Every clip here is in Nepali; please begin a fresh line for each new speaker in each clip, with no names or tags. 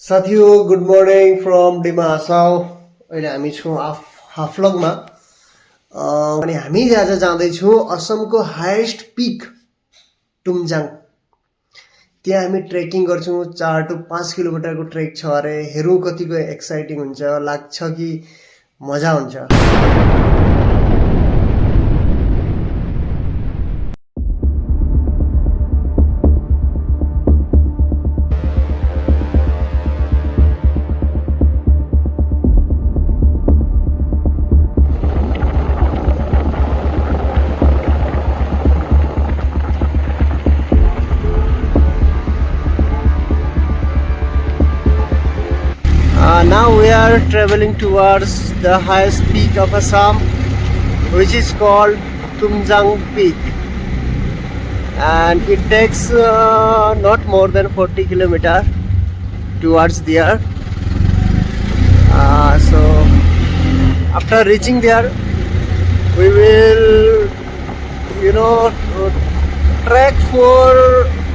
साथीहो गुड मर्निङ फ्रम डिमा हासाउ। अहिले हामी छौँ हाफलङमा अनि हामी आज जाँदैछौँ असमको हाइएस्ट पिक टुमजाङ। त्यहाँ हामी ट्रेकिङ गर्छौँ। 4 to 5 किलोमिटरको ट्रेक छ अरे। हेरौँ कतिको एक्साइटिङ हुन्छ, लाग्छ कि मजा हुन्छ। Now we are traveling towards the highest peak of Assam, which is called Tumjang Peak, and it takes not more than 40 kilometers towards there. So after reaching there, we will, trek for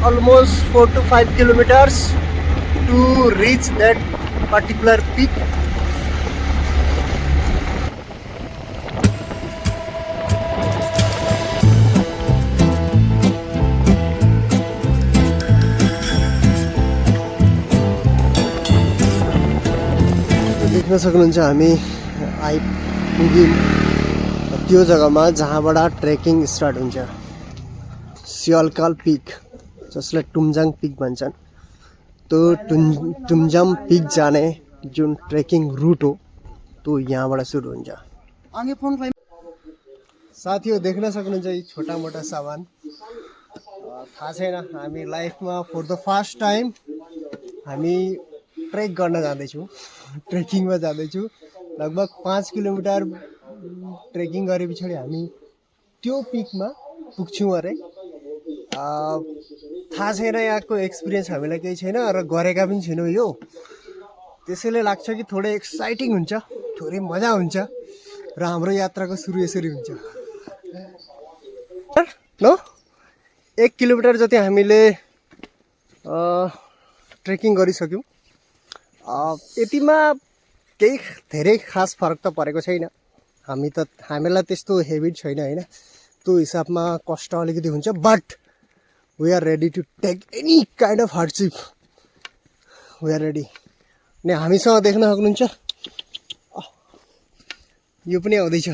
almost 4 to 5 kilometers to reach that particular peak. देख्न सक्नुहुन्छ हामी आइपुग्यौँ त्यो जग्गामा जहाँबाट ट्रेकिङ स्टार्ट हुन्छ। सियालकाल पिक, जसलाई टुमजाङ पिक भन्छन्। त्यो टुमजाङ पिक जाने जुन ट्रेकिङ रुट हो त्यो यहाँबाट सुरु हुन्छ। साथीहरू देख्न सक्नुहुन्छ यी छोटा मोटा सामान। थाहा छैन, हामी लाइफमा फर द फर्स्ट टाइम हामी ट्रेक गर्न जाँदैछौँ, ट्रेकिङमा जाँदैछौँ। लगभग 5 किलोमिटर ट्रेकिङ गरे पछाडि हामी त्यो पिकमा पुग्छौँ अरे। थाहा छैन, यहाँको एक्सपिरियन्स हामीलाई केही छैन र गरेका पनि छैनौँ यो। त्यसैले लाग्छ कि थोरै एक्साइटिङ हुन्छ, थोरै मजा हुन्छ र हाम्रो यात्राको सुरु यसरी हुन्छ। ल 1 किलोमिटर जति हामीले ट्रेकिङ गरिसक्यौँ। यतिमा केही धेरै खास फरक त परेको छैन। हामीलाई त्यस्तो हेबिट छैन होइन, त्यो हिसाबमा कष्ट अलिकति हुन्छ, but we are ready to take any kind of hardship. We are ready. अनि हामीसँग देख्न सक्नुहुन्छ यो पनि आउँदैछ।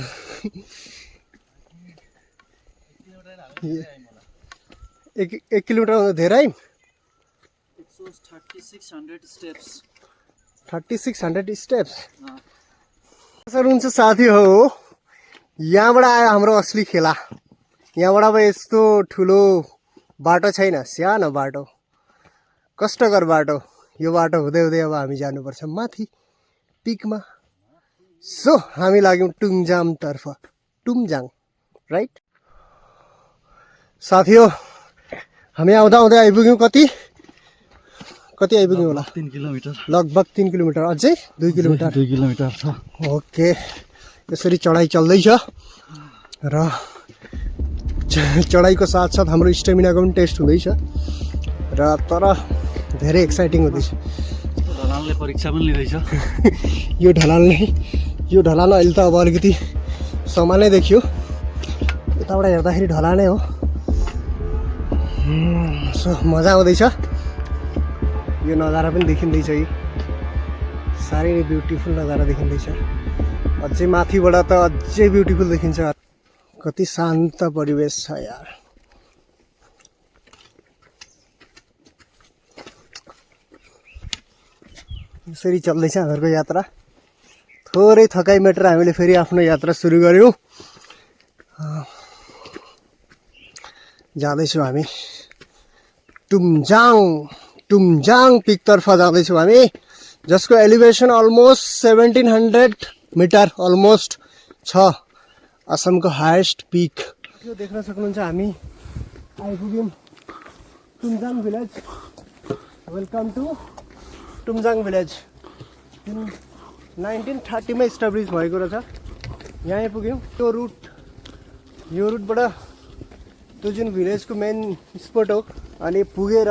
एक किलोमिटर धेरै 3600 स्टेप्स सर हुन्छ। साथी हो, यहाँबाट आयो हाम्रो असली खेला। यहाँबाट अब यस्तो ठुलो बाटो छैन, सानो बाटो, कष्टकर बाटो। यो बाटो हुँदै हुँदै अब हामी जानुपर्छ माथि पिकमा। सो हामी लाग्यौँ टुमजाङतर्फ, टुमजाङ राइट। साथी हो, हामी आउँदा आउँदै आइपुग्यौँ। कति आइपुग्यौँ होला?
3 किलोमिटर,
लगभग 3 किलोमिटर, अझै 2 किलोमिटर।
2 किलोमिटर छ।
ओके, यसरी चढाइ चल्दैछ र चढाइको साथसाथ हाम्रो स्टेमिनाको पनि टेस्ट हुँदैछ र तर धेरै एक्साइटिङ हुँदैछ।
ढलालले परीक्षा पनि लिँदैछ।
यो ढलान अहिले त अब अलिकति समानै देखियो, यताबाट हेर्दाखेरि ढलानै हो। सो मजा आउँदैछ। यो नजारा पनि देखिँदैछ, यी साह्रै नै ब्युटिफुल नजारा देखिँदैछ। अझै माथिबाट त अझै ब्युटिफुल देखिन्छ। कति शान्त परिवेश छ यार। यसरी चल्दैछ हामीहरूको यात्रा। थोरै थकाइ मेटेर हामीले फेरि आफ्नो यात्रा सुरु गऱ्यौँ। जाँदैछौँ हामी टुमजाङ पिकतर्फ जाँदैछौँ हामी, जसको एलिभेसन अलमोस्ट 1700 मिटर अलमोस्ट छ। असमको हाइएस्ट पिक यो देख्न सक्नुहुन्छ। हामी आइपुग्यौँ Tumjang village. Welcome to Tumjang village. 1930 मा इस्टाब्लिस भएको रहेछ। यहाँ आइपुग्यौँ। यो रुटबाट त्यो जुन भिलेजको मेन स्पट हो, अनि पुगेर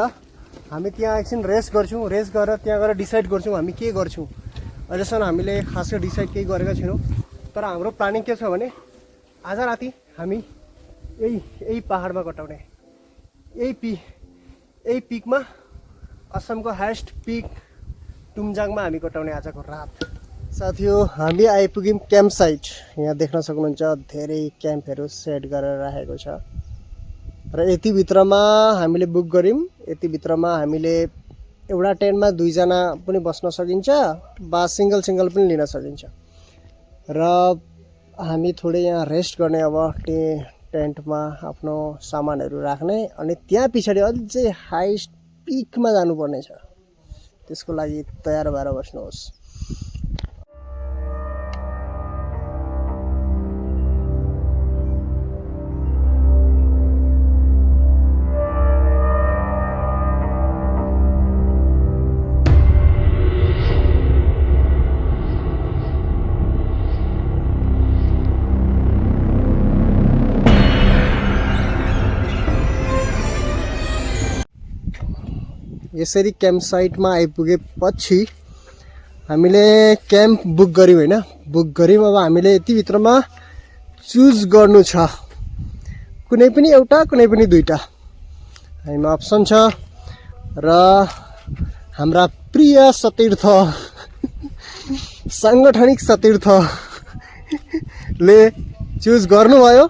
हामी त्यहाँ एकछिन रेस्ट गर्छौँ, रेस्ट गरेर त्यहाँ गएर डिसाइड गर्छौँ हामी के गर्छौँ। अहिलेसम्म हामीले खासै डिसाइड केही गरेका छैनौँ, तर हाम्रो प्लानिङ के छ भने आज राति हामी यही पहाडमा कटाउने, यही पिकमा, असमको हाइएस्ट पिक तुमजाङमा हामी कटाउने आजको रात। साथीहरू हामी आइपुग्यौँ क्याम्प साइट। यहाँ देख्न सक्नुहुन्छ धेरै क्याम्पहरू सेट गरेर राखेको छ र यतिभित्रमा हामीले बुक गऱ्यौँ। यतिभित्रमा हामीले एउटा टेन्टमा 2 जना पनि बस्न सकिन्छ, वा सिङ्गल पनि लिन सकिन्छ। र हामी थोरै यहाँ रेस्ट गर्ने, अब टेन्टमा आफ्नो सामानहरू राख्ने, अनि त्यहाँ पछाडि अझै हाइएस्ट पिकमा जानुपर्ने छ। त्यसको लागि तयार भएर बस्नुहोस्। यसरी क्याम्प साइटमा आइपुगेपछि हामीले क्याम्प बुक गऱ्यौँ होइन, बुक गऱ्यौँ। अब हामीले यतिभित्रमा चुज गर्नु छ, कुनै पनि एउटा, कुनै पनि 2टा हामीमा अप्सन छ। र हाम्रा प्रिय सतीर्थ साङ्गठनिक सतीर्थले चुज गर्नुभयो।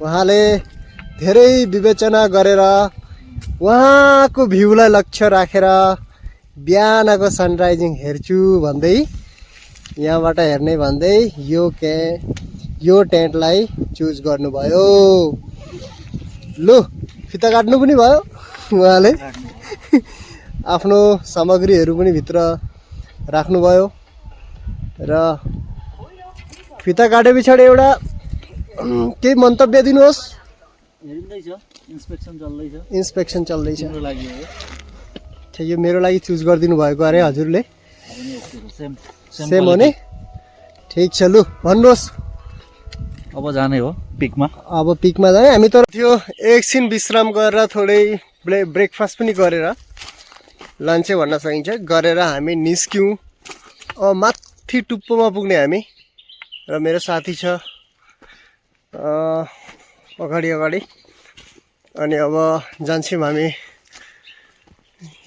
उहाँले धेरै विवेचना गरेर उहाँको भ्यूलाई लक्ष्य राखेर बिहानको सनराइजिङ हेर्छु भन्दै, यहाँबाट हेर्ने भन्दै यो टेन्टलाई चुज गर्नुभयो। लु फिता काट्नु पनि भयो उहाँले, आफ्नो सामग्रीहरू पनि भित्र राख्नुभयो। र फिता काटे पछाडि एउटा केही मन्तव्य दिनुहोस्। इन्सपेक्सन चल्दैछ। यो मेरो लागि चुज गरिदिनु भएको अरे हजुरले? सेम हो नि? ठिक छ, लु भन्नुहोस्।
अब जाने हो पिकमा।
अब पिकमा जाने। हामी तर थियो एकछिन विश्राम गरेर थोरै ब्रेकफास्ट पनि गरेर, लन्चै भन्न सकिन्छ, गरेर हामी निस्क्यौँ। अब माथि टुप्पोमा पुग्ने हामी। र मेरो साथी छ अगाडि। अनि अब जान्छौँ हामी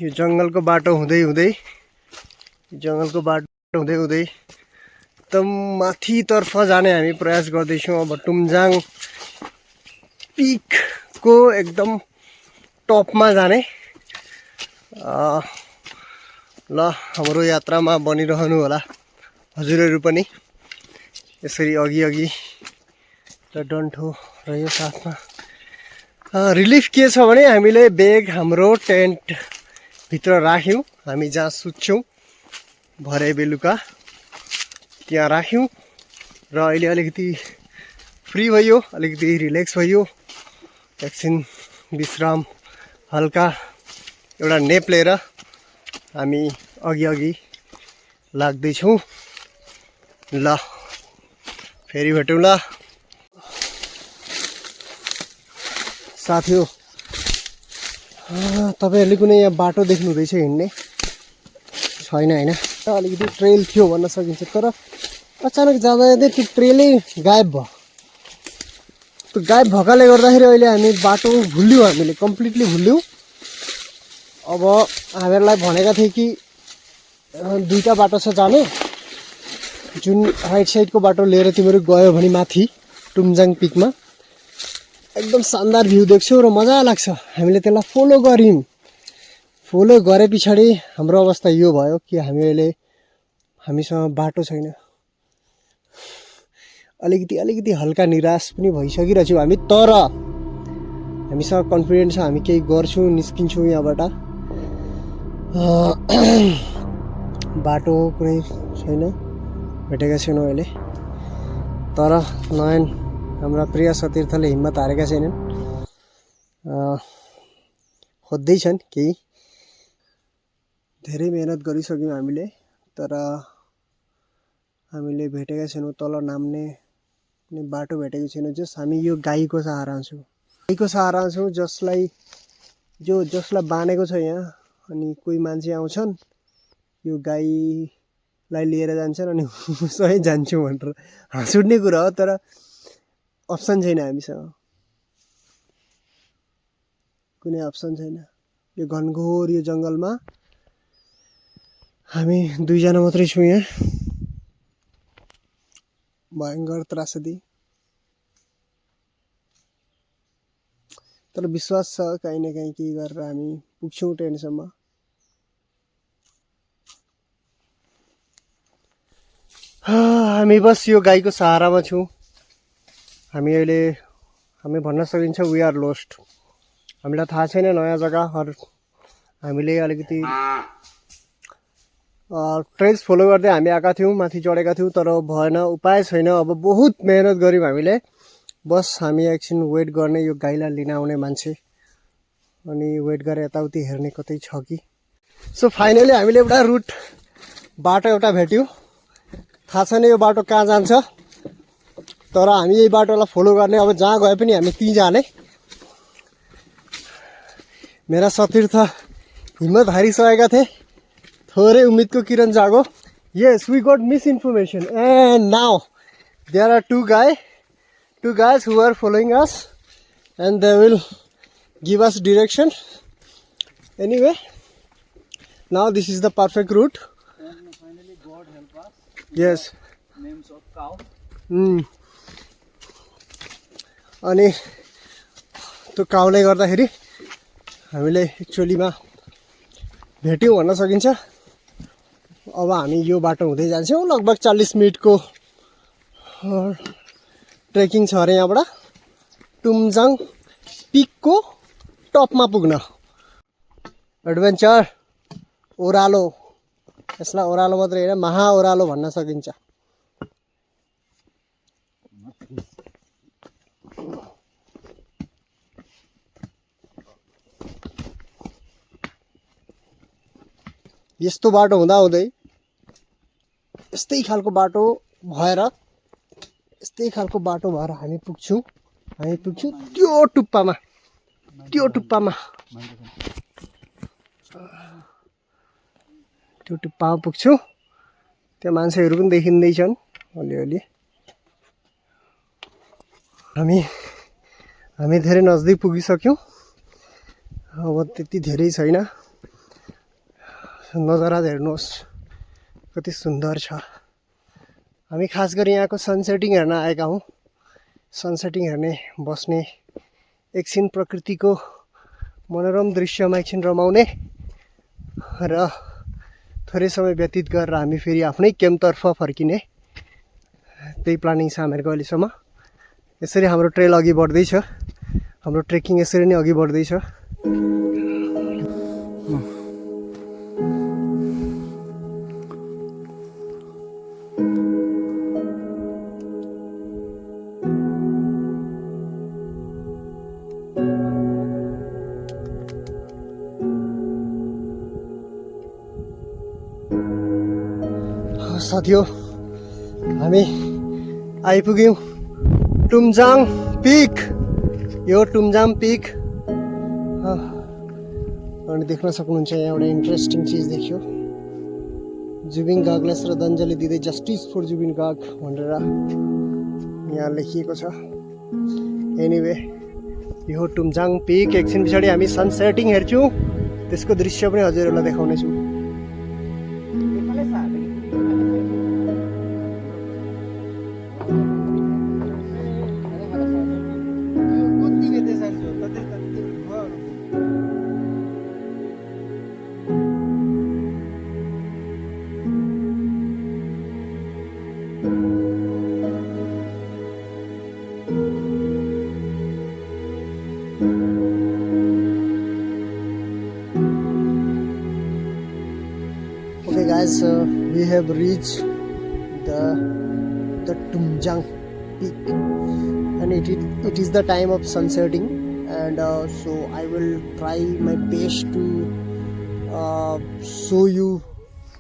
यो जङ्गलको बाटो हुँदै एकदम माथितर्फ जाने हामी प्रयास गर्दैछौँ। अब तुमजाङ पिकको एकदम टपमा जाने। ल हाम्रो यात्रामा बनिरहनु होला हजुरहरू पनि, यसरी अघि र डन्ठो र यो साथमा। रिलिफ के छ भने हामीले बेग हाम्रो टेन्ट भित्र राख्यौँ, हामी जहाँ सुत्छौँ भरे बेलुका त्यहाँ राख्यौँ। र अहिले अलिकति फ्री भयो, अलिकति रिल्याक्स भयो। एकछिन विश्राम, हल्का एउटा नेप लिएर हामी अघि लाग्दैछौँ। ल फेरि भेटौँ ल साथीहो। तपाईँहरूले कुनै यहाँ बाटो देख्नु हुँदैछ हिँड्ने? छैन होइन, अलिकति ट्रेल थियो भन्न सकिन्छ, तर अचानक जाँदा त्यो ट्रेलै गायब भयो। त्यो गायब भएकाले गर्दाखेरि अहिले हामी बाटो भुल्यौँ, हामीले कम्प्लिटली भुल्यौँ। अब हामीहरूलाई भनेका थिए कि 2टा बाटो छ जाने, जुन राइट साइडको बाटो लिएर तिमीहरू गयो भने माथि तुमजाङ पिकमा एकदम शानदार भ्यू देख्छौ र मजा लाग्छ। हामीले त्यसलाई फलो गऱ्यौँ। फलो गरे पछाडि हाम्रो अवस्था यो भयो कि हामीसँग बाटो छैन। अलिकति हल्का निराश पनि भइसकिरहेको छौँ हामी, तर हामीसँग कन्फिडेन्स छ, हामी केही गर्छौँ, निस्किन्छौँ यहाँबाट। बाटो कुनै छैन, भेटेका छैनौँ अहिले। तर नयन हाम्रा प्रिय सतीर्थले हिम्मत हारेका छैनन्, खोज्दैछन् केही। धेरै मेहनत गरिसक्यौँ हामीले, तर हामीले भेटेका छैनौँ। तल नाम्ने कुनै बाटो भेटेको छैन। जस हामी यो गाईको सहारा छौँ, जसलाई जसलाई बानेको छ यहाँ अनि कोही मान्छे आउँछन् यो गाईलाई लिएर जान्छन् अनि उसै जान्छु भनेर हाँस उठ्ने कुरा हो तर अप्सन छैन हामीसँग कुनै अप्सन छैन यो घनघोर यो जङ्गलमा हामी दुईजना मात्रै छौँ यहाँ भयङ्कर त्रासदी तर विश्वास छ काहीँ न काहीँ केही गरेर हामी पुग्छौँ टेन्टसम्म हामी बस यो गाईको सहारामा छौँ हामी अहिले हामी भन्न सकिन्छ वी आर लोस्ट हामीलाई थाहा छैन नयाँ जग्गाहरू हामीले अलिकति ट्रेल्स फलो गर्दै हामी आएका थियौँ माथि चढेका थियौँ तर भएन उपाय छैन अब बहुत मेहनत गऱ्यौँ हामीले बस हामी एकछिन वेट गर्ने यो गाईलाई लिन आउने मान्छे अनि वेट गरेर यताउति हेर्ने कतै छ कि सो फाइनली हामीले एउटा रुट बाटो एउटा भेट्यौँ थाहा छैन यो बाटो कहाँ जान्छ तर हामी यही बाटोलाई फलो गर्ने अब जहाँ गए पनि हामी त्यहीँ जाने मेरा सतीर्थ हिम्मत हारिसकेका थिए थोरै उम्मीदको किरण जागो yes we got misinformation and now there are two guys who are following us and they will give us direction anyway now this is the perfect route
And finally God help us.
yes
Names of cow.
अनि त्यो काउले गर्दाखेरि हामीले एक्चुअलीमा भेट्यौँ भन्न सकिन्छ अब हामी यो बाटो हुँदै जान्छौँ लगभग 40 मिनटको ट्रेकिङ छ अरे यहाँबाट टुमजाङ पिकको टपमा पुग्न एडभेन्चर ओह्रालो यसलाई ओह्रालो मात्रै होइन महा ओह्रालो भन्न सकिन्छ यस्तो बाटो हुँदाहुँदै यस्तै खालको बाटो भएर हामी पुग्छौँ त्यो टुप्पामा त्यो टुप्पामा पुग्छौँ त्यहाँ मान्छेहरू पनि देखिँदैछन् अलिअलि हामी धेरै नजिक पुगिसक्यौँ अब त्यति धेरै छैन नजारा हेर्नुहोस् कति सुन्दर छ हामी खास गरी यहाँको सनसेटिङ हेर्न आएका हौँ सनसेटिङ हेर्ने बस्ने एकछिन प्रकृतिको मनोरम दृश्यमा एकछिन रमाउने र थोरै समय व्यतीत गरेर हामी फेरि आफ्नै क्याम्पतर्फ फर्किने त्यही प्लानिङ छ हामीहरूको अहिलेसम्म यसरी हाम्रो ट्रेल अघि बढ्दैछ हाम्रो ट्रेकिङ यसरी नै अघि बढ्दैछ साथीहो हामी आइपुग्यौँ टुमजाङ पिक यो टुमजाङ पिक अनि देख्न सक्नुहुन्छ यहाँ एउटा इन्ट्रेस्टिङ चिज देखियो जुबिन गार्गलाई श्रद्धाञ्जली दिँदै जस्टिस फर जुबिन गार्ग भनेर यहाँ लेखिएको छ एनिवे यो टुमजाङ पिक एकछिन पछाडि हामी सनसेटिङ हेर्छौँ त्यसको दृश्य पनि हजुरहरूलाई देखाउनेछु Okay guys, we have reached the Tumjang peak and it is the time of sunsetting and so I will try my best to show you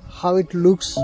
how it looks